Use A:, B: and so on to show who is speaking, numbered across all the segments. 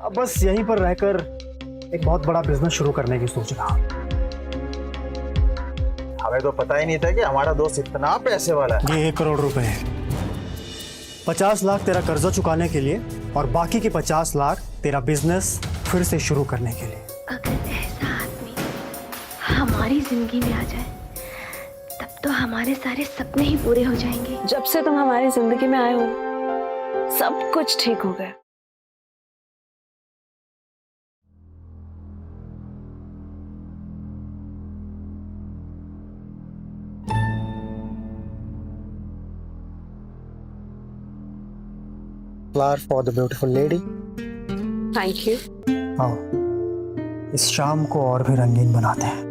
A: अब बस यहीं पर रहकर एक बहुत बड़ा बिजनेस शुरू करने की सोच रहा।
B: हमें तो पता ही नहीं था कि हमारा दोस्त इतना पैसे वाला है।
A: ये 1 करोड़ रुपए है। 50 लाख तेरा कर्जा चुकाने के लिए और बाकी के 50 लाख तेरा बिजनेस फिर से शुरू करने के लिए।
C: अगर ऐसा आदमी हमारी जिंदगी में आ जाए तब तो हमारे सारे सपने ही पूरे हो जाएंगे।
D: जब से तुम हमारी जिंदगी में आए हो सब कुछ ठीक हो गया।
A: Flower for the beautiful lady.
D: Thank you.
A: आओ इस शाम को और भी रंगीन बनाते हैं।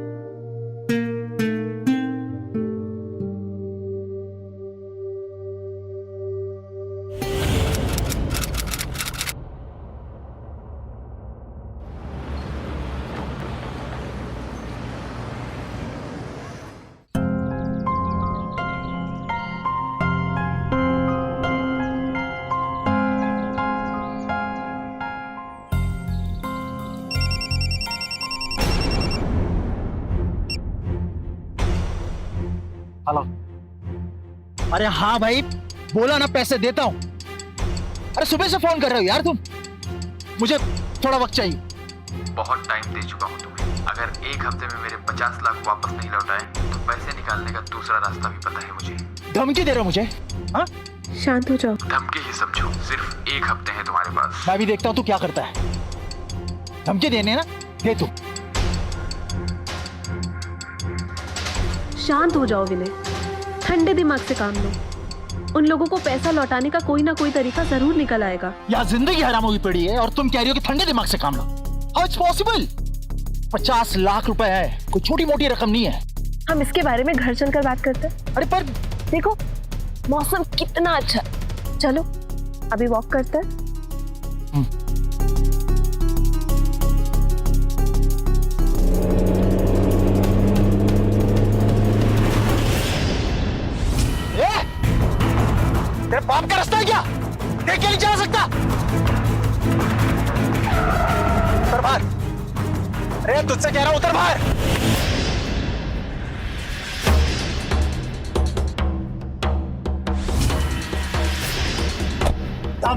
B: हेलो। अरे हाँ भाई, बोला ना पैसे देता हूँ। अरे सुबह से फोन कर रहे हो यार तुम। मुझे थोड़ा वक्त चाहिए।
E: बहुत टाइम दे चुका हूँ तुम्हें। अगर 1 हफ्ते में मेरे 50 लाख वापस नहीं लौटाए तो पैसे निकालने का दूसरा रास्ता भी पता है मुझे।
B: धमकी दे रहे हो मुझे? हाँ?
D: शांत हो जाओ।
E: धमकी ही समझो, सिर्फ 1 हफ्ते है तुम्हारे पास।
B: मैं भी देखता हूँ तू क्या करता है। धमकी देने ना दे तू।
D: शांत हो जाओ विनय, ठंडे दिमाग से काम लो। उन लोगों को पैसा लौटाने का कोई ना कोई तरीका जरूर निकल आएगा।
B: यहाँ जिंदगी हराम हुई पड़ी है और तुम कह रही हो कि ठंडे दिमाग से काम लो। How it's possible? 50 लाख रुपए है, कोई छोटी मोटी रकम नहीं है।
D: हम इसके बारे में घर चलकर बात करते हैं।
B: अरे पर
D: देखो मौसम कितना अच्छा है। चलो अभी वॉक करते हैं।
B: तेरे बाप का रास्ता है क्या? देख के नहीं चला सकता? उतर बाहर। अरे तुझसे कह रहा हूं उतर बाहर।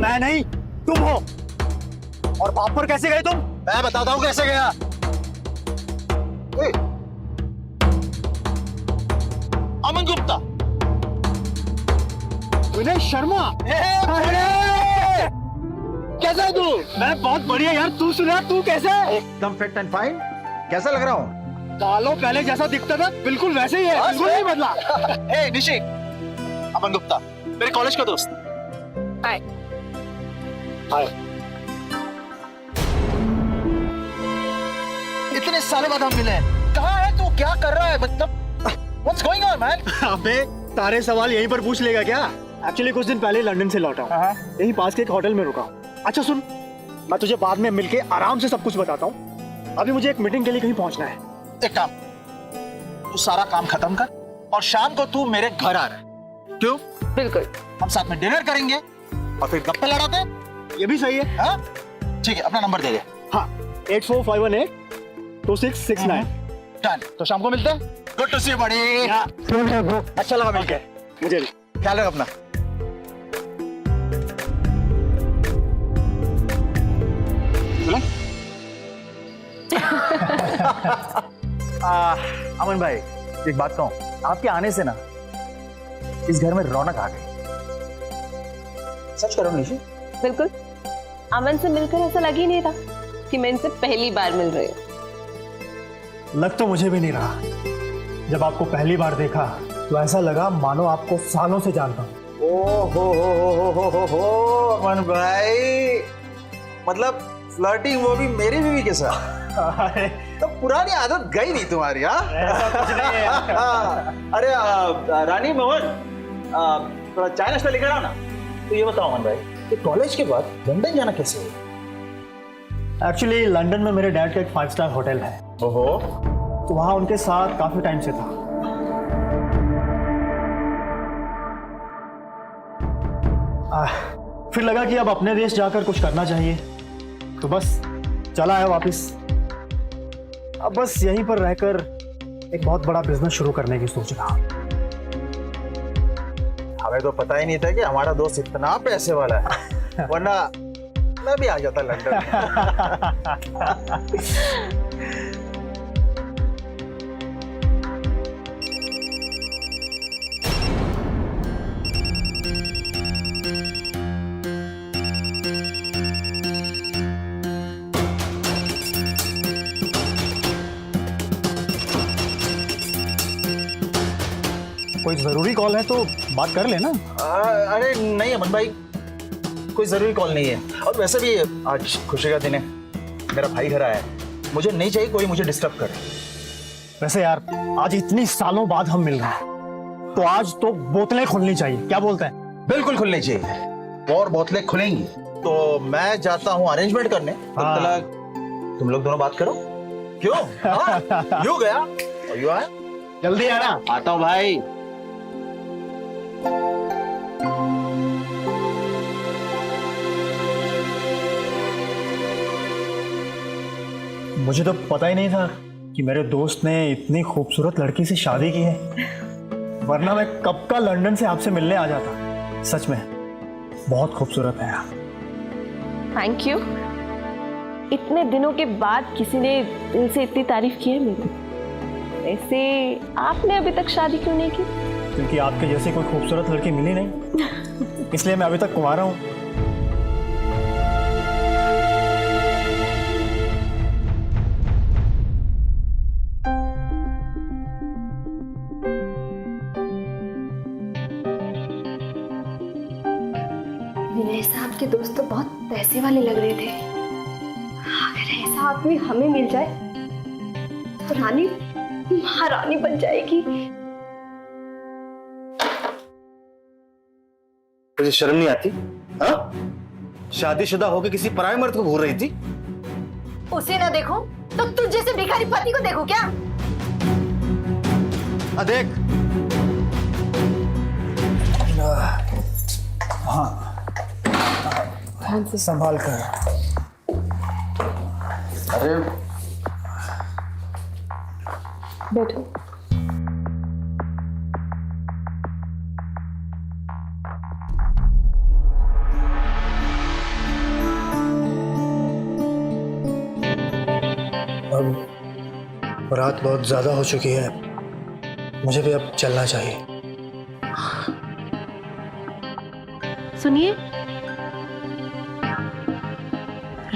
A: मैं नहीं तुम हो। और बाप पर कैसे गए तुम?
B: मैं बताता हूं कैसे गया। अमन गुप्ता।
A: विनय शर्मा।
B: कैसा है तू?
A: मैं बहुत बढ़िया यार, तू सुना, तू कैसे है?
B: एकदम फिट एंड फाइन। कैसा लग रहा हूँ?
A: सालों पहले जैसा दिखता था बिल्कुल वैसे ही है, बिल्कुल नहीं बदला।
B: ए निशी, अमन गुप्ता मेरे कॉलेज का दोस्त।
D: हाय।
A: हाय।
B: इतने सालों बाद हम मिले हैं। कहाँ है तू? क्या कर रहा है? मतलब What's going on, man?
A: अबे सारे सवाल यहीं पर पूछ लेगा क्या? एक्चुअली कुछ दिन पहले लंदन से लौटा हूँ। यहीं पास के एक होटल में रुका हूँ। अच्छा सुन, मैं तुझे बाद में मिलके आराम से सब कुछ बताता हूँ। अभी मुझे एक मीटिंग के लिए कहीं पहुंचना है।
B: एक काम, तू सारा काम खत्म कर और शाम को तू मेरे घर आ रहा है। क्यों?
D: बिल्कुल।
B: हम साथ में डिनर करेंगे और फिर गप्पे लड़ाते हैं।
A: ये भी सही है।
B: हाँ? ठीक है, अपना नंबर दे दे।
A: हाँ 84518 2669।
B: डन। तो शाम को मिलते हैं। गुड टू सी यू बड़ी। अच्छा लगा मिलके।
A: मुझे भी।
B: ख्याल रख अपना। अमन भाई एक बात कहूं, आपके आने से ना इस घर में रौनक आ गई। सच करो निशी।
D: बिल्कुल। अमन से मिलकर ऐसा लग ही नहीं रहा कि मैं इनसे पहली बार मिल रही हूँ।
A: लग तो मुझे भी नहीं रहा। जब आपको पहली बार देखा तो ऐसा लगा मानो आपको सालों से जानता हूँ।
B: हो अमन भाई, मतलब फ्लर्टिंग वो भी मेरी बीवी के साथ। तो पुरानी आदत गई नहीं तुम्हारी?
A: ऐसा कुछ नहीं है।
B: अरे रानी मोहन, थोड़ा चाय नाश्ता लेकर आओ ना। तो ये बताओ अमन भाई, कि कॉलेज के बाद लंदन जाना कैसे हुआ?
A: एक्चुअली लंदन में मेरे डैड का एक 5 स्टार होटल है।
B: ओहो।
A: तो वहाँ उनके साथ काफी टाइम से था। फिर लगा कि अब अपने देश जाकर कुछ करना चाहिए। तो बस चला है वापस। अब बस यहीं पर रहकर एक बहुत बड़ा बिजनेस शुरू करने की सोच रहा।
B: हमें तो पता ही नहीं था कि हमारा दोस्त इतना पैसे वाला है, वरना मैं भी आ जाता लंदन।
A: कोई जरूरी कॉल है तो बात कर लेना।
B: अरे नहीं अमन भाई, कोई जरूरी कॉल नहीं है। और वैसे भी आज खुशी का दिन है, मेरा भाई घर आया है, मुझे नहीं चाहिए कोई मुझे डिस्टर्ब करे।
A: वैसे यार आज इतनी सालों बाद हम मिल रहे हैं, तो आज तो बोतलें खुलनी चाहिए, क्या बोलते हैं?
B: बिल्कुल खुलनी चाहिए, और बोतलें खुलेंगी तो मैं जाता हूँ अरेंजमेंट करने।
A: हाँ।
B: तब तक तुम लोग दोनों बात करो। क्यों? हाँ? यूं गया और यूं आया।
A: जल्दी आना।
B: आता हूँ भाई।
A: मुझे तो पता ही नहीं था कि मेरे दोस्त ने इतनी खूबसूरत लड़की से शादी की है, वरना मैं कब का लंदन से आपसे मिलने आ जाता। सच में बहुत खूबसूरत है आप।
D: Thank you. इतने दिनों के बाद किसी ने दिल से इतनी तारीफ की है मेरी। वैसे आपने अभी तक शादी क्यों नहीं की?
A: क्योंकि आपके जैसे कोई खूबसूरत लड़की मिली नहीं, इसलिए मैं अभी तक कुंवारा हूँ।
C: विनय साहब के दोस्त तो बहुत पैसे वाले लग रहे थे। अगर ऐसा आदमी हमें मिल जाए तो रानी महारानी बन जाएगी।
F: तुझे शर्म नहीं आती? हाँ? शादीशुदा होकर किसी पराये मर्द को घूर रही थी।
G: उसे ना देखो तो तुझ जैसे भिखारी पति को देखो क्या?
F: देख।
A: हाँ संभाल कर।
F: अरे
D: बैठो।
A: अब रात बहुत ज्यादा हो चुकी है, मुझे भी अब चलना चाहिए।
D: सुनिए,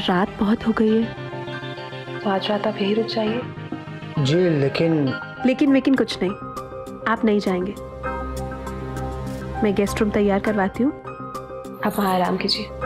D: रात बहुत हो गई है, तो आज रात आप यहीं रुक जाइए।
A: जी
D: लेकिन कुछ नहीं, आप नहीं जाएंगे। मैं गेस्ट रूम तैयार करवाती हूँ, आप वहाँ आराम कीजिए।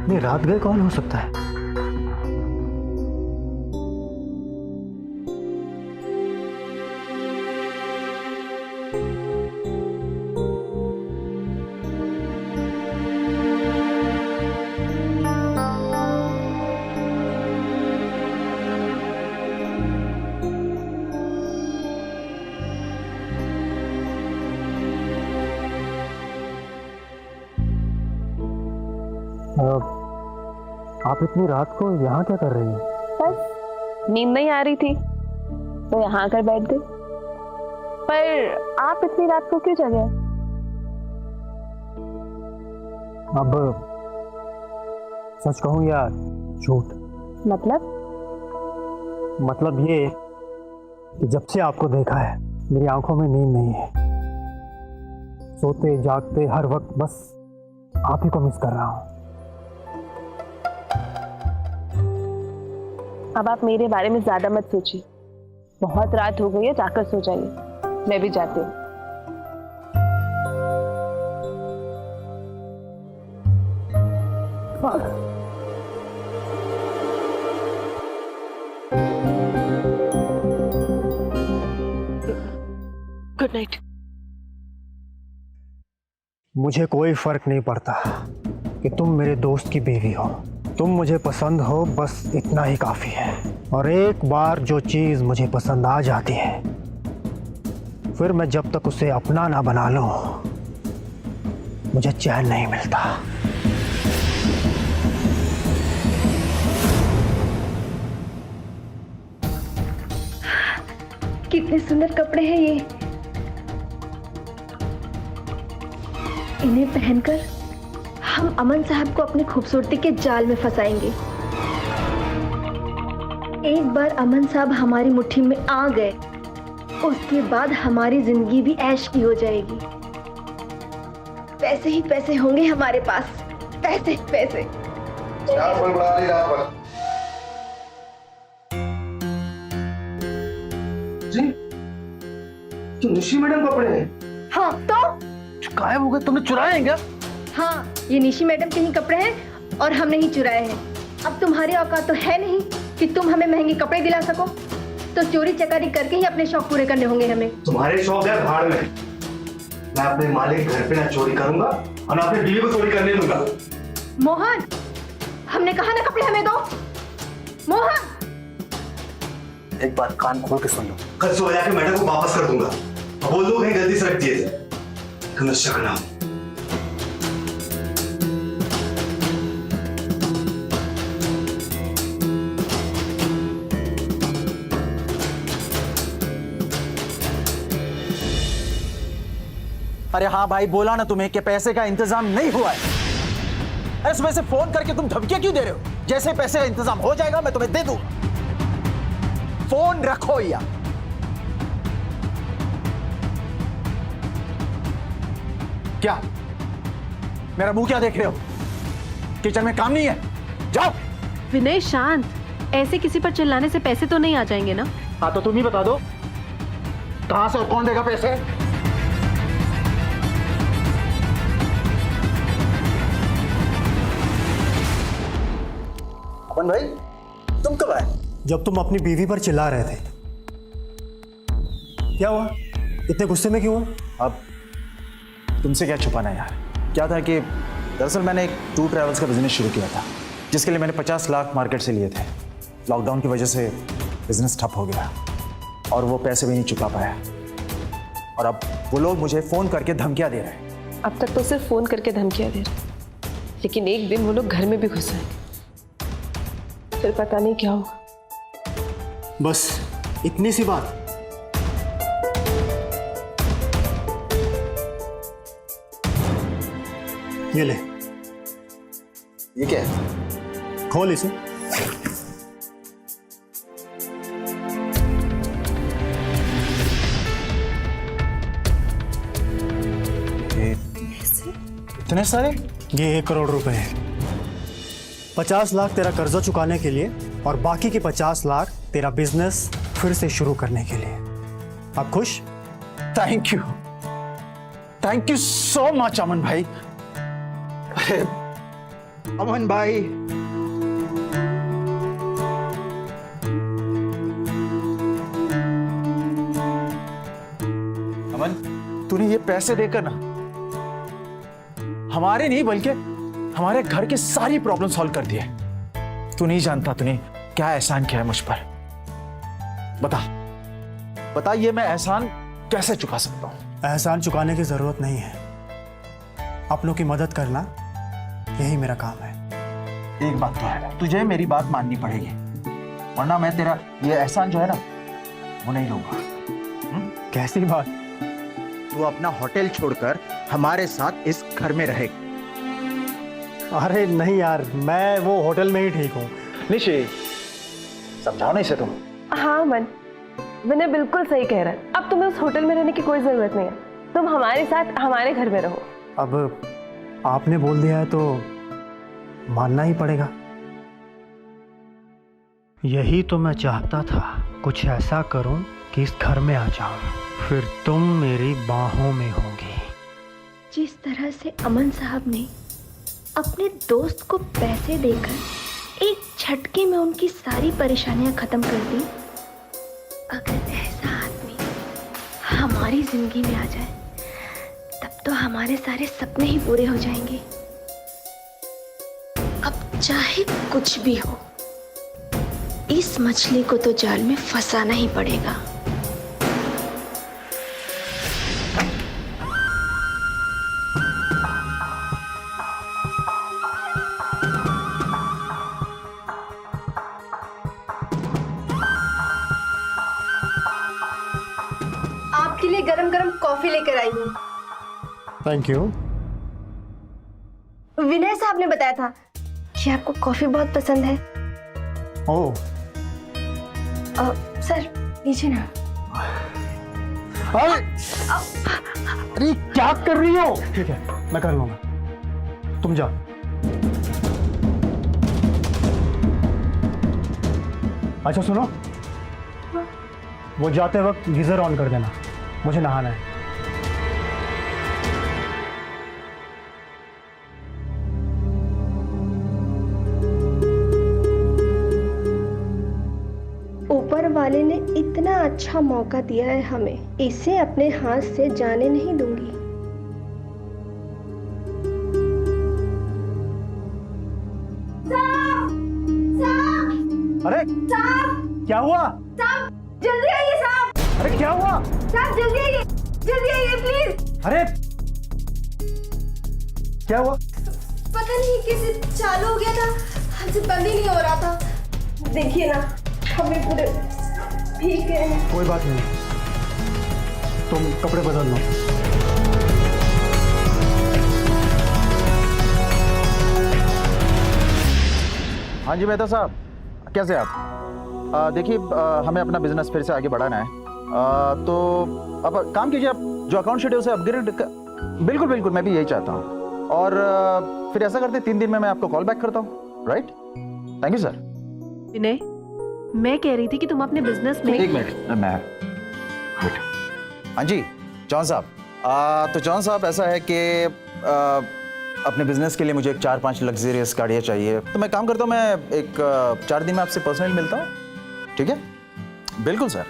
A: नहीं, रात गए कौन हो सकता है? आप इतनी रात को यहाँ क्या कर रही हैं?
D: बस नींद नहीं आ रही थी तो यहाँ आकर बैठ गई। पर आप इतनी रात को क्यों जगे?
A: अब सच कहूँ या झूठ? मतलब ये कि जब से आपको देखा है मेरी आंखों में नींद नहीं है। सोते जागते हर वक्त बस आप ही को मिस कर रहा हूं।
D: अब आप मेरे बारे में ज्यादा मत सोचिए, बहुत रात हो गई है, जाकर सो जाइए, मैं भी जाती हूँ। Good night.
A: मुझे कोई फर्क नहीं पड़ता कि तुम मेरे दोस्त की बीवी हो, तुम मुझे पसंद हो, बस इतना ही काफी है। और एक बार जो चीज मुझे पसंद आ जाती है, फिर मैं जब तक उसे अपना ना बना लूं, मुझे चैन नहीं मिलता।
C: कितने सुंदर कपड़े हैं ये। इन्हें पहनकर हम अमन साहब को अपनी खूबसूरती के जाल में फंसाएंगे। एक बार अमन साहब हमारी मुट्ठी में आ गए, उसके बाद हमारी जिंदगी भी ऐश की हो जाएगी। पैसे ही पैसे होंगे हमारे पास, पैसे पैसे।
F: जी, जो निशी मैडम कपड़े हैं।
C: हाँ तो
B: गायब हो गए, तुमने चुराए हैं क्या?
C: हाँ, ये निशी मैडम के ही कपड़े हैं और हमने ही चुराए हैं। अब तुम्हारी औकात तो है नहीं कि तुम हमें महंगे कपड़े दिला सको, तो चोरी चकारी करके ही अपने शौक पूरे करने होंगे हमें।
F: तुम्हारे शौक है भाड़ में। मैं अपने मालिक घर पे ना चोरी करूंगा और ना अपनी बीवी को चोरी करने दूंगा।
C: मोहन, हमने कहा ना कपड़े हमें दो। मोहन,
F: एक बात कान खोल के सुन लो, कल सुबह जाके मैडम को वापस कर दूंगा। अब वो लोग हैं गलती से रख दिए थे, तुम शक ना हो।
B: अरे हाँ भाई, बोला ना तुम्हें कि पैसे का इंतजाम नहीं हुआ है। अरे सुबह से फोन करके तुम धमकियां क्यों दे रहे हो? जैसे पैसे का इंतजाम हो जाएगा मैं तुम्हें दे दूंगा। फोन रखो या क्या? मेरा मुंह क्या देख रहे हो? किचन में काम नहीं है, जाओ।
H: विनय शांत, ऐसे किसी पर चिल्लाने से पैसे तो नहीं आ जाएंगे ना?
B: हाँ तो तुम ही बता दो, कहां से और कौन देगा पैसे? कौन भाई, तुम कब आए?
A: जब तुम अपनी बीवी पर चिल्ला रहे थे। क्या हुआ, इतने गुस्से में क्यों हो?
B: अब तुमसे क्या छुपाना यार। क्या था कि दरअसल मैंने एक टूर ट्रैवल्स का बिजनेस शुरू किया था, जिसके लिए मैंने 50 लाख मार्केट से लिए थे। लॉकडाउन की वजह से बिजनेस ठप हो गया और वो पैसे भी नहीं चुका पाया। और अब वो लोग मुझे फ़ोन करके धमकियाँ दे रहे हैं।
D: अब तक तो सिर्फ फोन करके धमकियां दे रहे, लेकिन एक दिन वो लोग घर में भी घुस आएंगे, फिर पता नहीं क्या होगा।
A: बस इतनी सी बात। ये ले,
B: ये क्या है?
A: खोल इसे।
B: इतने सारे?
A: ये 1 करोड़ रुपए है। 50 लाख तेरा कर्जा चुकाने के लिए और बाकी के 50 लाख तेरा बिजनेस फिर से शुरू करने के लिए। आप खुश?
B: थैंक यू सो मच अमन भाई। अरे अमन भाई, अमन तूने ये पैसे देकर ना हमारे नहीं बल्कि हमारे घर की सारी प्रॉब्लम सॉल्व कर दी है। तू नहीं जानता तूने क्या एहसान किया है मुझ पर। बता ये मैं एहसान कैसे चुका सकता हूं?
A: एहसान चुकाने की जरूरत नहीं है, अपनों की मदद करना यही मेरा काम है।
B: एक बात तो है, तुझे मेरी बात माननी पड़ेगी, वरना मैं तेरा ये एहसान जो है ना वो नहीं लूंगा।
A: कैसी बात?
B: तू अपना होटल छोड़कर हमारे साथ इस घर में रहे।
A: अरे नहीं यार, मैं वो होटल में ही ठीक हूँ।
B: निशी, समझाओ ना इसे तुम।
D: हाँ मन, विनय बिल्कुल सही कह रहा है। अब तुम्हें उस होटल में रहने की कोई जरूरत नहीं है। तुम हमारे साथ हमारे घर में रहो।
A: अब आपने बोल दिया है तो मानना ही पड़ेगा। यही तो मैं चाहता था, कुछ ऐसा करूं कि इस घर में आ जाऊं, फिर तुम मेरी बाहों में होगी।
C: जिस तरह से अमन साहब ने अपने दोस्त को पैसे देकर एक झटके में उनकी सारी परेशानियां खत्म कर दी, अगर ऐसा आदमी हमारी जिंदगी में आ जाए तब तो हमारे सारे सपने ही पूरे हो जाएंगे। अब चाहे कुछ भी हो, इस मछली को तो जाल में फंसाना ही पड़ेगा।
G: आपके लिए गरम गरम कॉफी लेकर आई हूँ।
A: Thank you.
C: विनय साहब ने बताया था कि आपको कॉफी बहुत पसंद है।
A: ओह,
C: सर लीजिए ना।
A: अरे क्या कर रही हो? ठीक है, मैं कर लूंगा, तुम जाओ। अच्छा सुनो, वो जाते वक्त गीजर ऑन कर देना, मुझे नहाना है।
C: ऊपर वाले ने इतना अच्छा मौका दिया है हमें, इसे अपने हाथ से जाने नहीं दूंगी।
A: अरे क्या हुआ?
G: जल्दी आइए साहब।
A: अरे क्या हुआ?
G: साहब जल्दी आइए प्लीज।
A: अरे क्या हुआ?
G: पता नहीं कैसे चालू हो गया था, हमसे बंद ही नहीं हो रहा था। देखिए ना, हमें पूरे भीग गए हैं।
A: कोई बात नहीं, तुम कपड़े बदल लो।
B: हाँ जी मेहता साहब, कैसे आप? देखिए हमें अपना बिजनेस फिर से आगे बढ़ाना है, तो अब काम कीजिए, आप जो अकाउंट शीट है उसे अपग्रेड बिल्कुल बिल्कुल, मैं भी यही चाहता हूँ। और फिर ऐसा करते 3 दिन में मैं आपको कॉल बैक करता हूँ, right? Thank you sir.
H: Vinay, मैं कह रही थी कि तुम अपने बिजनेस में।
B: एक मिनट, मैं हाँ जी जॉन साहब, तो जॉन साहब ऐसा है कि अपने बिजनेस के लिए मुझे 4-5 लग्जरियस गाड़ियाँ चाहिए, तो मैं काम करता हूँ, मैं एक 4 दिन में आपसे पर्सनली मिलता हूँ, ठीक है? बिल्कुल sir,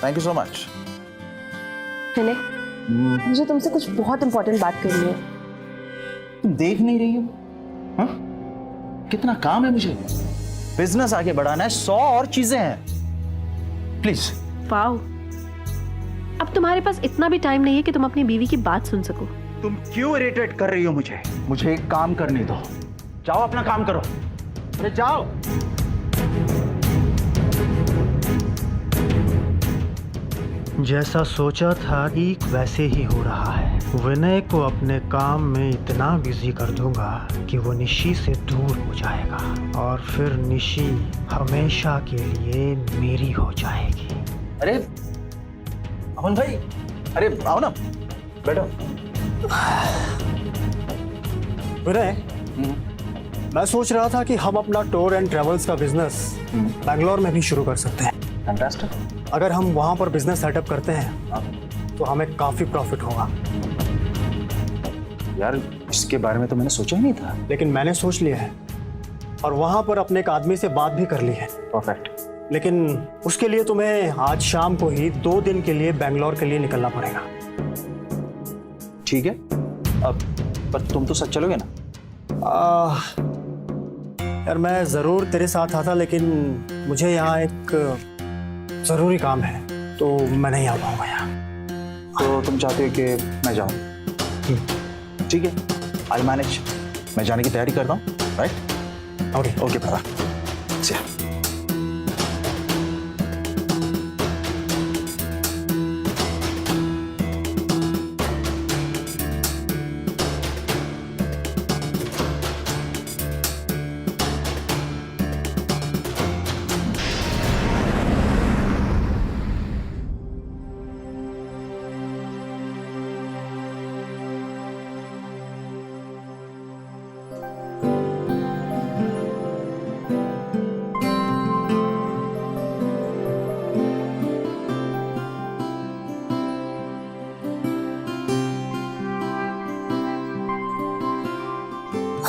B: thank you so much.
D: Vinay, मुझे तुमसे कुछ बहुत इंपॉर्टेंट बात करनी है।
B: तुम देख नहीं रही हो? हाँ? कितना काम है मुझे, बिजनेस आगे बढ़ाना है, 100 और चीजें हैं, प्लीज।
H: वाओ, अब तुम्हारे पास इतना भी टाइम नहीं है कि तुम अपनी बीवी की बात सुन सको।
B: तुम क्यों इरिटेट कर रही हो मुझे एक काम करने दो, जाओ अपना काम करो, अरे जाओ।
A: जैसा सोचा था ठीक वैसे ही हो रहा है। विनय को अपने काम में इतना बिजी कर दूंगा कि वो निशी से दूर हो जाएगा और फिर निशी हमेशा के लिए मेरी हो जाएगी।
B: अरे अमन भाई, अरे आओ ना, बैठो।
A: विनय, मैं सोच रहा था कि हम अपना टूर एंड ट्रेवल्स का बिजनेस बैंगलोर में भी शुरू कर सकते हैं।
B: फैंटास्टिक।
A: अगर हम वहां पर बिजनेस सेटअप करते हैं तो हमें काफी प्रॉफिट होगा।
B: यार इसके बारे में तो मैंने सोचा ही नहीं था।
A: लेकिन मैंने सोच लिया है और वहां पर अपने एक आदमी से बात भी कर ली है।
B: परफेक्ट।
A: लेकिन उसके लिए तुम्हें आज शाम को ही 2 दिन के लिए बैंगलोर के लिए निकलना पड़ेगा।
B: ठीक है, अब पर तुम तो सच चलोगे ना?
A: यार मैं ज़रूर तेरे साथ आता, लेकिन मुझे यहाँ एक ज़रूरी काम है तो मैं नहीं आ पाऊँगा यहाँ।
B: तो तुम चाहते हो कि मैं जाऊँ? ठीक है, आई मैनेज। मैं जाने की तैयारी करता हूँ, right?
A: Okay
B: okay Baba.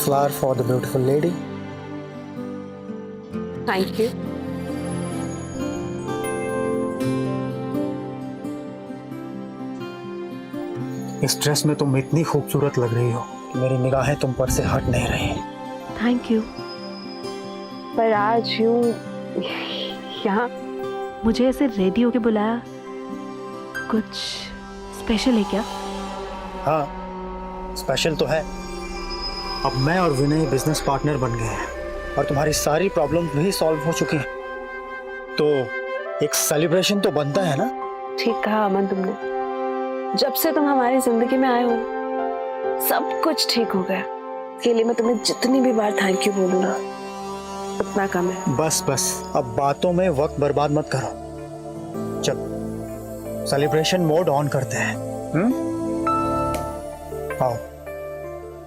A: flower for the beautiful lady.
D: Thank you.
A: इस ड्रेस में तुम इतनी खूबसूरत लग रही हो कि मेरी निगाहें तुम पर से हट नहीं रही।
H: Thank you.
D: पर आज यूं यहाँ
H: मुझे ऐसे रेडी होके बुलाया, कुछ स्पेशल है क्या?
A: हाँ, स्पेशल तो है। अब मैं और विनय बिजनेस पार्टनर बन गए हैं और तुम्हारी सारी प्रॉब्लम भी सॉल्व हो चुकी हैं, तो एक सेलिब्रेशन तो बनता है ना।
D: ठीक कहा अमन तुमने। जब से तुम हमारी जिंदगी में आए हो सब कुछ ठीक हो गया। इसके लिए मैं तुम्हें जितनी भी बार थैंक यू बोलूँ ना उतना कम है।
A: बस बस, अब बातों में वक्त बर्बाद मत करो। जब सेलिब्रेशन मोड ऑन करते हैं। आओ,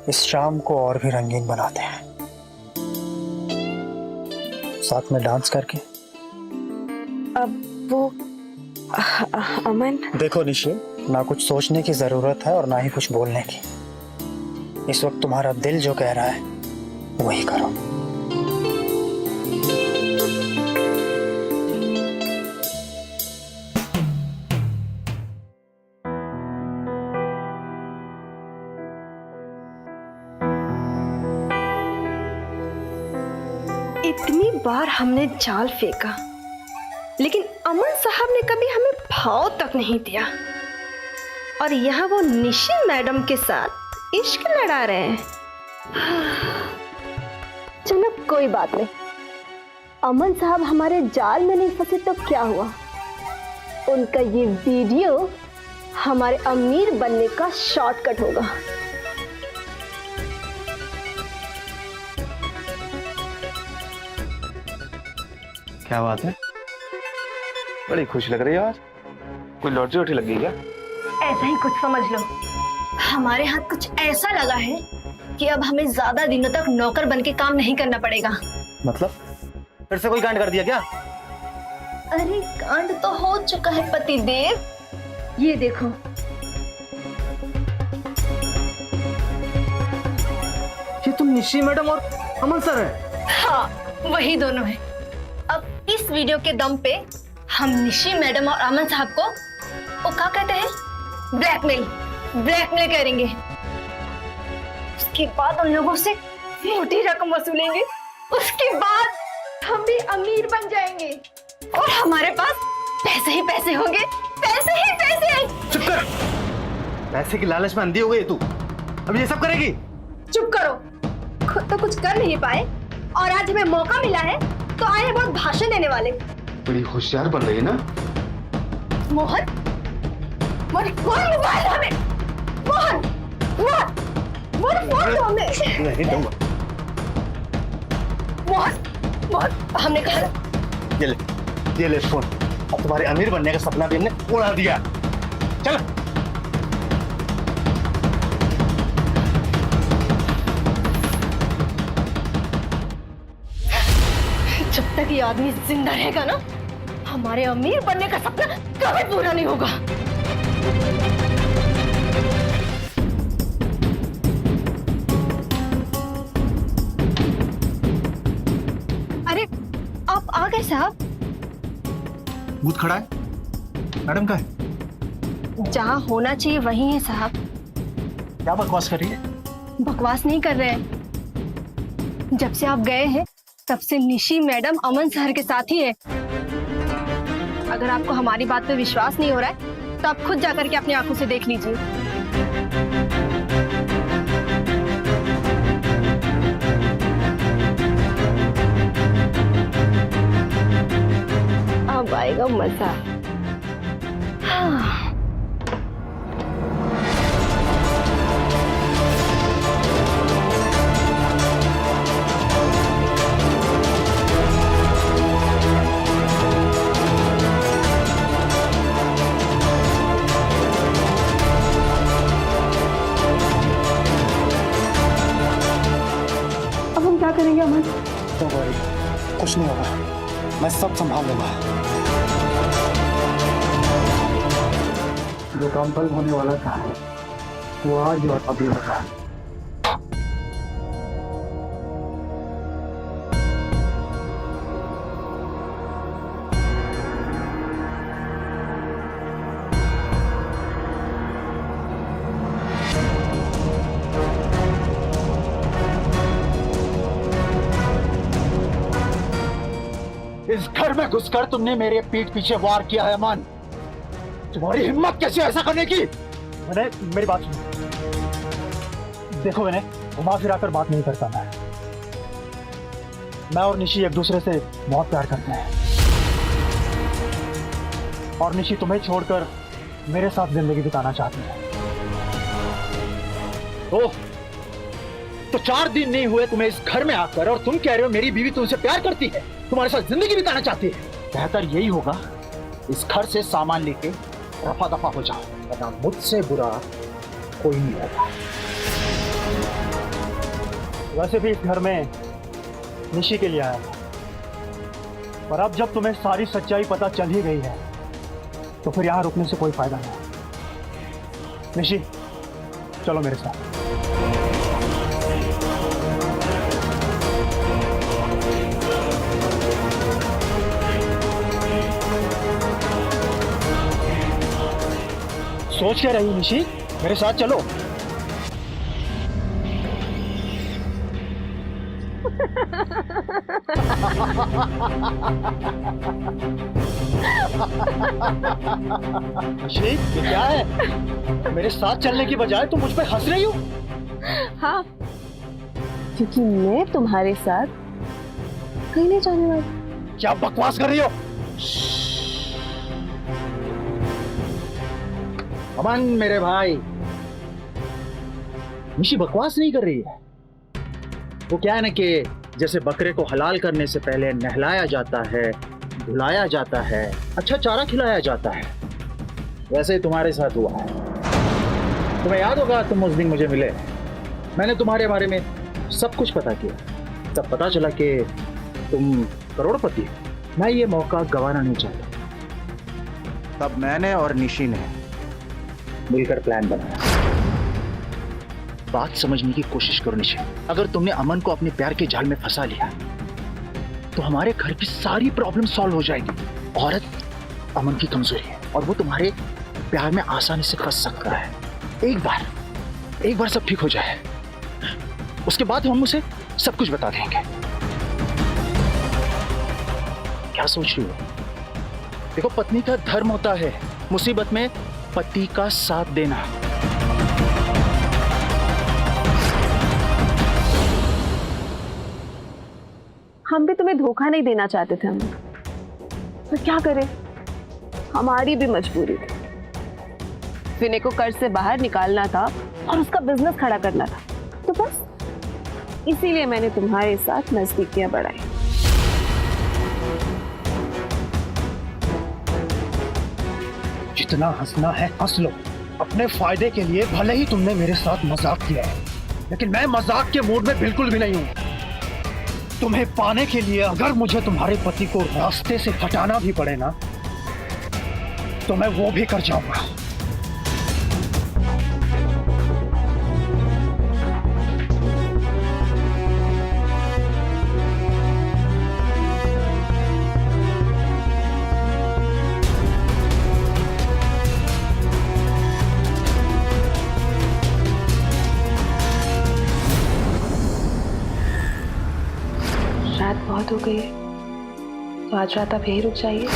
A: इस शाम को और भी रंगीन बनाते हैं, साथ में डांस करके।
D: अब वो अमन,
A: देखो निशी, ना कुछ सोचने की जरूरत है और ना ही कुछ बोलने की। इस वक्त तुम्हारा दिल जो कह रहा है वही करो।
G: इतनी बार हमने जाल फेंका, लेकिन अमन साहब ने कभी हमें भाव तक नहीं दिया, और यहाँ वो निशी मैडम के साथ इश्क लड़ा रहे हैं। चलो कोई बात नहीं, अमन साहब हमारे जाल में नहीं फंसे तो क्या हुआ, उनका ये वीडियो हमारे अमीर बनने का शॉर्टकट होगा।
F: क्या बात है, बड़ी खुश लग रही है आज। कोई लॉटरी वोटरी लग गई क्या?
G: ऐसा ही कुछ समझ लो। हमारे हाथ कुछ ऐसा लगा है कि अब हमें ज्यादा दिनों तक नौकर बन के काम नहीं करना पड़ेगा।
F: मतलब फिर से कोई कांड कर दिया क्या?
G: अरे कांड तो हो चुका है पतिदेव, ये देखो।
F: ये तुम निशी मैडम और अमन सर है?
G: हाँ, वही दोनों है। अब इस वीडियो के दम पे हम निशी मैडम और अमन साहब को वो क्या कहते हैं, ब्लैकमेल करेंगे। उसके बाद उन लोगों से मोटी रकम वसूलेंगे। उसके बाद हम भी अमीर बन जाएंगे और हमारे पास पैसे ही पैसे होंगे, पैसे ही पैसे।
F: चुप कर, पैसे की लालच में अंधी हो गई तू, अब ये सब करेगी?
G: चुप करो, खुद तो कुछ कर नहीं पाए और आज हमें मौका मिला है तो आए बहुत भाषण देने वाले।
F: बड़ी होशियार बन रही है ना।
G: मोहन, मोहन कौन मोबाइल हमें? मोहन, मोहन, मोहन फोन दो हमें।
F: नहीं दूंगा।
G: मोहन, मोहन, हमने कहा।
F: ये ले फोन। अब तुम्हारे अमीर बनने का सपना भी हमने उड़ा दिया। चल।
G: जब तक ये आदमी जिंदा रहेगा ना, हमारे अमीर बनने का सपना कभी पूरा नहीं होगा। अरे आप आ गए साहब।
B: बूथ खड़ा है, मैडम का है?
G: जहाँ होना चाहिए वही है साहब।
B: क्या बकवास कर रही है?
G: बकवास नहीं कर रहे हैं। जब से आप गए हैं तब से निशी मैडम अमन सर के साथ ही है। अगर आपको हमारी बात पे विश्वास नहीं हो रहा है तो आप खुद जाकर के अपनी आंखों से देख लीजिए। अब आएगा मजा। हाँ।
H: क्या करेंगे अमन?
A: Don't worry, कुछ नहीं होगा, मैं सब संभाल लूंगा। जो काम कल होने वाला था वो आज और अभी होगा। घर में घुसकर तुमने मेरे पीठ पीछे वार किया है अमन। तुम्हारी हिम्मत कैसी है ऐसा करने की? मैंने मेरी बात सुनो। देखो मैंने घुमा फिरा कर बात नहीं करता मैं और निशी एक दूसरे से बहुत प्यार करते हैं और निशी तुम्हें छोड़कर मेरे साथ जिंदगी बिताना चाहती है। ओह, तो 4 दिन नहीं हुए तुम्हें इस घर में आकर और तुम कह रहे हो मेरी बीवी तुमसे प्यार करती है, तुम्हारे साथ जिंदगी बिताना चाहती है। बेहतर यही होगा इस घर से सामान लेके रफा दफा हो जाओ, वरना मुझसे बुरा कोई नहीं होगा। वैसे भी इस घर में निशी के लिए आया था, पर अब जब तुम्हें सारी सच्चाई पता चल ही गई है तो फिर यहां रुकने से कोई फायदा नहीं। निशी, चलो मेरे साथ। सोच क्या रही निशी, मेरे साथ चलो। निशी, ये क्या है? मेरे साथ चलने की बजाय तुम मुझ पे हंस रही हो।
D: हाँ, क्योंकि मैं तुम्हारे साथ कहीं नहीं जाने वाली।
A: क्या बकवास कर रही हो? अमन मेरे भाई, निशी बकवास नहीं कर रही है। वो क्या है ना कि जैसे बकरे को हलाल करने से पहले नहलाया जाता है, धुलाया जाता है, अच्छा चारा खिलाया जाता है, वैसे ही तुम्हारे साथ हुआ है। तुम्हें याद होगा तुम उस दिन मुझे मिले, मैंने तुम्हारे बारे में सब कुछ पता किया। तब पता चला कि तुम करोड़पति हो। मैं ये मौका गंवाना नहीं चाहता।
B: तब मैंने और निशी ने
A: मिलकर प्लान बनाया। बात समझने की कोशिश करो निशी, अगर तुमने अमन को अपने प्यार के जाल में फंसा लिया तो हमारे घर की सारी प्रॉब्लम सॉल्व हो जाएगी। औरत अमन की कमजोरी है और वो तुम्हारे प्यार में आसानी से फंस सकता है। एक बार सब ठीक हो जाए, उसके बाद हम उसे सब कुछ बता देंगे। क्या सोच रही हो? देखो, पत्नी का धर्म होता है मुसीबत में पति का साथ देना।
D: हम भी तुम्हें धोखा नहीं देना चाहते थे, हम तो क्या करें, हमारी भी मजबूरी थी। विनय को कर्ज से बाहर निकालना था और उसका बिजनेस खड़ा करना था, तो बस इसीलिए मैंने तुम्हारे साथ नजदीकियां बढ़ाई।
A: जितना हंसना है हंस लो, अपने फायदे के लिए। भले ही तुमने मेरे साथ मजाक किया है, लेकिन मैं मजाक के मूड में बिल्कुल भी नहीं हूं। तुम्हें पाने के लिए अगर मुझे तुम्हारे पति को रास्ते से हटाना भी पड़े ना, तो मैं वो भी कर जाऊंगा।
D: रात बहुत हो गई है, तो आज रात आप यहीं रुक जाइए।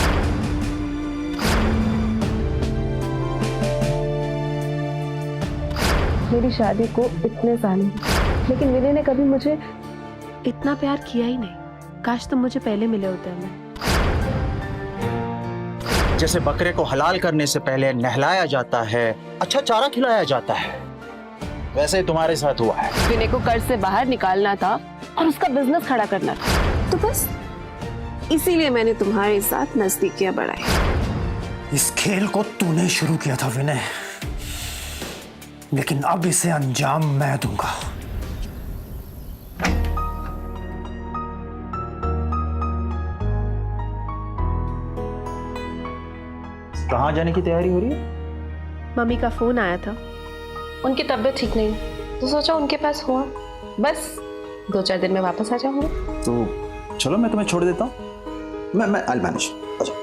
D: मेरी शादी को इतने साल हुए, लेकिन विनय ने कभी मुझे
H: इतना प्यार किया ही नहीं। काश तुम मुझे पहले मिले होते अमन।
B: जैसे बकरे को हलाल करने से पहले नहलाया जाता है, अच्छा चारा खिलाया जाता है, वैसे ही तुम्हारे साथ हुआ है।
D: विनय को कर्ज से बाहर निकालना था और उसका बिजनेस खड़ा करना था, तो बस इसीलिए मैंने तुम्हारे साथ नजदीकियां बढ़ाई।
A: इस खेल को तूने शुरू किया था विनय, लेकिन अब इसे अंजाम मैं दूंगा।
B: कहाँ जाने की तैयारी हो रही है?
H: मम्मी का फोन आया था।
D: उनकी तबीयत ठीक नहीं, तो सोचा उनके पास हुआ, बस 2-4 दिन में वापस आ जाऊंगी।
B: तो चलो मैं तुम्हें छोड़ देता हूँ। मैं आई मैनेज। अच्छा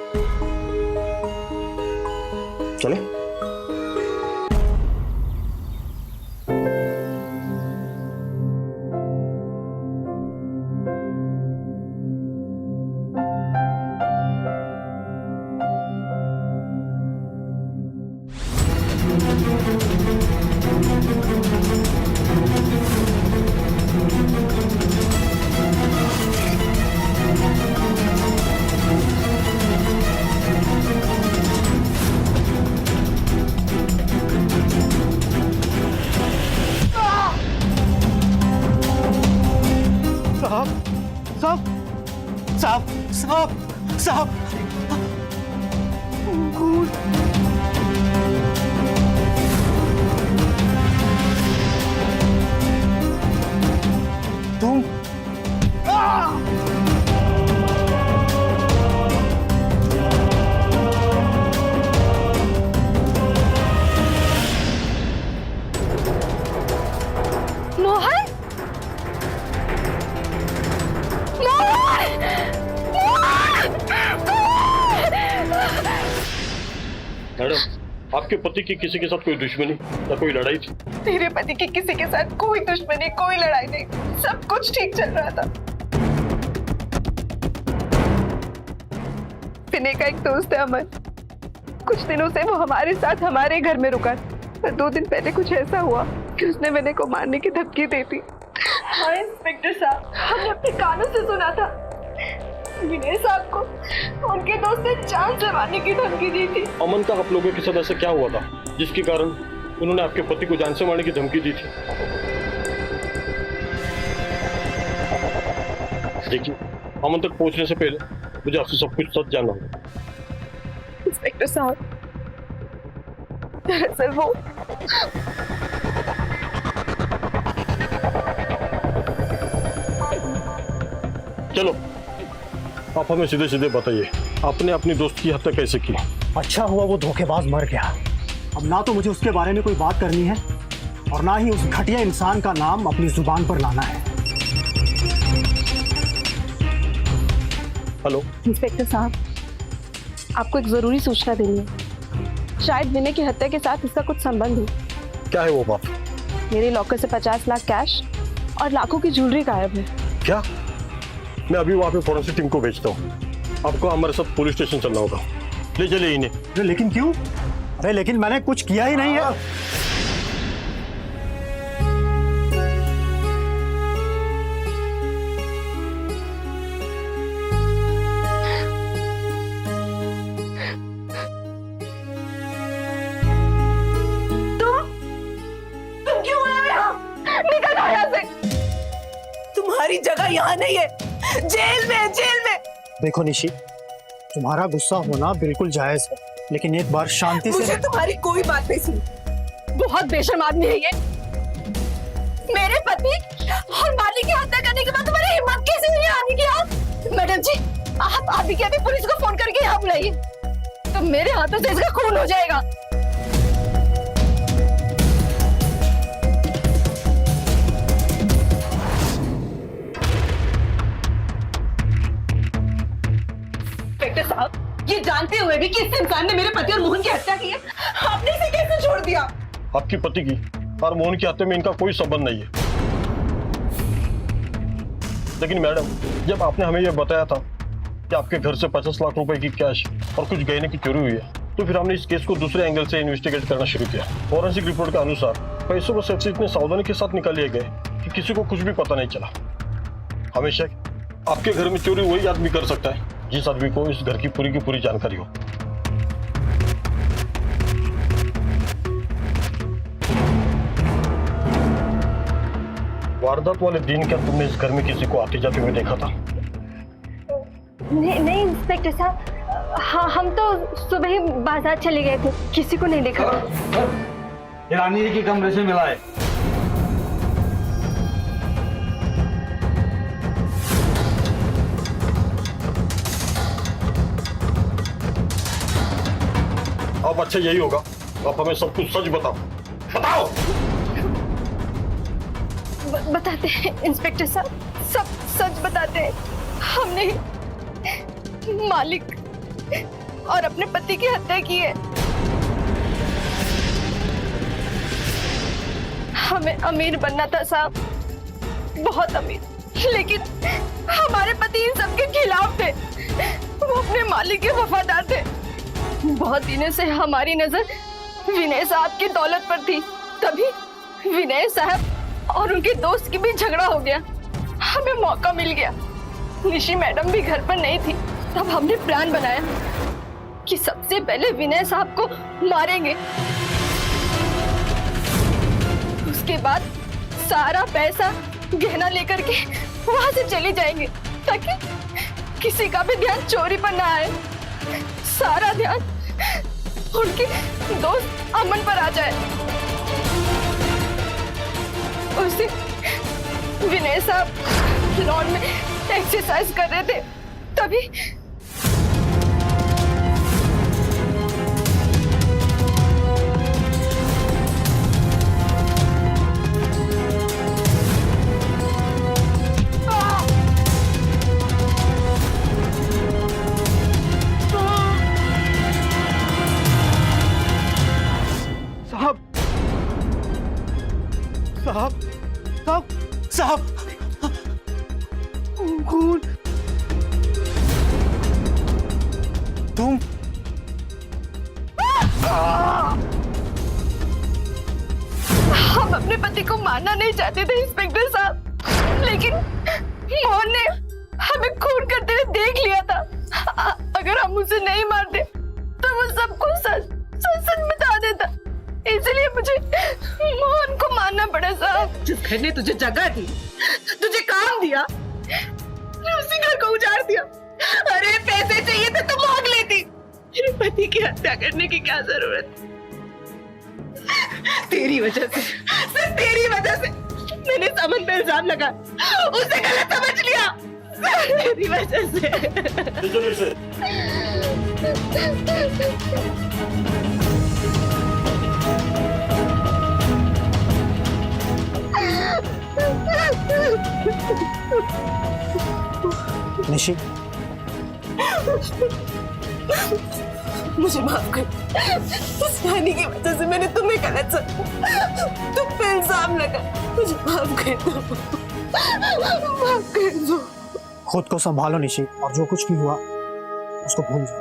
B: चले।
F: साहब साहब तुम
G: मोहन
I: मैडम, आपके पति की किसी के साथ कोई दुश्मनी या कोई लड़ाई थी?
D: मेरे पति की किसी के साथ कोई दुश्मनी, कोई लड़ाई नहीं, सब कुछ ठीक चल रहा था। विनय का एक दोस्त है अमन, कुछ दिनों से वो हमारे साथ हमारे घर में रुका था। 2 दिन पहले कुछ ऐसा हुआ कि उसने विनय को मारने की धमकी दी थी। हाँ इंस्पेक्टर साहब, हमने अपने कानों से सुना था। विनय साहब को उनके दोस्त ने जान से मारने की धमकी दी थी।
I: अमन का आप लोगों के साथ ऐसा क्या हुआ था जिसके कारण उन्होंने आपके पति को जान से मारने की धमकी दी थी? देखिए, अमन तक पहुंचने से पहले मुझे आपसे सब कुछ सच जानना होगा।
D: इंस्पेक्टर साहब, दरअसल वो
I: चलो, आप हमें सीधे सीधे बताइए, आपने अपनी दोस्त की हत्या कैसे की?
A: अच्छा हुआ वो धोखेबाज मर गया। अब ना तो मुझे उसके बारे में कोई बात करनी है और ना ही उस घटिया इंसान का नाम अपनी जुबान पर लाना है।
I: हेलो
D: इंस्पेक्टर साहब, आपको एक जरूरी सूचना देनी है। शायद विनय की हत्या के साथ इसका कुछ संबंध हो।
I: क्या है वो बात?
D: मेरे लॉकर से 50 लाख कैश और लाखों की ज्वेलरी गायब है।
I: क्या? मैं अभी वहाँ पे फॉरेंसिक टीम को भेजता हूँ। आपको हमारे साथ पुलिस स्टेशन चलना होगा। ले चलिए इन्हें।
A: अरे लेकिन क्यों? अरे लेकिन मैंने कुछ किया ही नहीं है।
D: तुम क्यों आए यहाँ? निकल जाओ यहाँ से। तुम्हारी जगह यहाँ नहीं है, जेल में, जेल में।
A: देखो निशी, तुम्हारा गुस्सा होना बिल्कुल जायज है, लेकिन एक बार शांति से।
D: मुझे तुम्हारी कोई बात नहीं सुनी। बहुत बेशर्म आदमी है ये। मेरे पति और मालिक की हत्या करने के बाद तुम्हारी हिम्मत कैसे हुई आने की? आप मैडम जी, आप अभी के अभी पुलिस को फोन करके यहाँ बुलाइए, तो मेरे हाथों से इसका खून हो जाएगा। इंस्पेक्टर साहब, ये जानते हुए भी कि इस इंसान ने मेरे पति और मोहन की हत्या की है, आपने इसे कैसे छोड़ दिया?
I: आपकी पति की और मोहन की हत्या में इनका कोई संबंध नहीं है। लेकिन मैडम, जब आपने हमें यह बताया था कि आपके घर से 50 लाख रुपए की कैश और कुछ गहने की चोरी हुई है, तो फिर हमने इस केस को दूसरे एंगल से इन्वेस्टिगेट करना शुरू किया। फॉरेंसिक रिपोर्ट के अनुसार पैसों को सेफ से इतने सावधानी के साथ निकाल लिए गए कि किसी को कुछ भी पता नहीं चला। हमेशा आपके घर में चोरी वही आदमी कर सकता है जिस आदमी को इस घर की पूरी जानकारी हो। वारदात वाले दिन क्या तुमने इस घर में किसी को आते जाते हुए देखा था?
G: नहीं इंस्पेक्टर साहब, हाँ हम तो सुबह ही बाजार चले गए थे, किसी को नहीं देखा।
F: रानी जी के कमरे से मिला है।
I: अब अच्छा यही होगा, आप हमें सब कुछ सच बताओ। बताओ।
G: बताते हैं इंस्पेक्टर साहब, सब सच बताते हैं। हमने मालिक और अपने पति की हत्या की है। हमें अमीर बनना था साहब, बहुत अमीर, लेकिन हमारे पति इन सब के खिलाफ थे। वो अपने मालिक के वफादार थे। बहुत दिनों से हमारी नजर विनय साहब की दौलत पर थी, तभी विनय साहब और उनके दोस्त की भी झगड़ा हो गया। हमें मौका मिल गया, निशी मैडम भी घर पर नहीं थी, तब हमने प्लान बनाया कि सबसे पहले विनय साहब को मारेंगे, उसके बाद सारा पैसा गहना लेकर के वहां से चले जाएंगे, किसी का भी ध्यान चोरी पर ना आए, सारा ध्यान उनके दोस्त अमन पर आ जाए। उस दिन विनय साहब लॉन में एक्सरसाइज कर रहे थे, तभी
A: साहब साहब साहब साहब खून। तुम
G: हम अपने पति को मारना नहीं चाहते थे इंस्पेक्टर साहब, लेकिन मोहन ने हमें खून करते हुए देख लिया था। अगर हम उसे नहीं मारते तो वो सबको सच सच बता देता, इसलिए मुझे मोहन को मारना पड़ा साहब।
J: जिस घर ने तुझे जगह दी, तुझे काम दिया, उसी घर को उजाड़ दिया। अरे पैसे चाहिए थे तो मांग लेती, मेरे पति की हत्या करने की क्या जरूरत? तेरी वजह से, सिर्फ तेरी वजह से मैंने अमन पे इल्जाम लगा, उसे गलत समझ लिया, तेरी वजह से।
A: निशी,
J: मुझे माफ कर, उस कहानी की वजह से मैंने तुम्हें गलत समझा, तुम पे इल्जाम लगा, मुझे माफ कर दो, माफ कर दो।
A: खुद को संभालो निशी, और जो कुछ भी हुआ उसको भूल जाओ।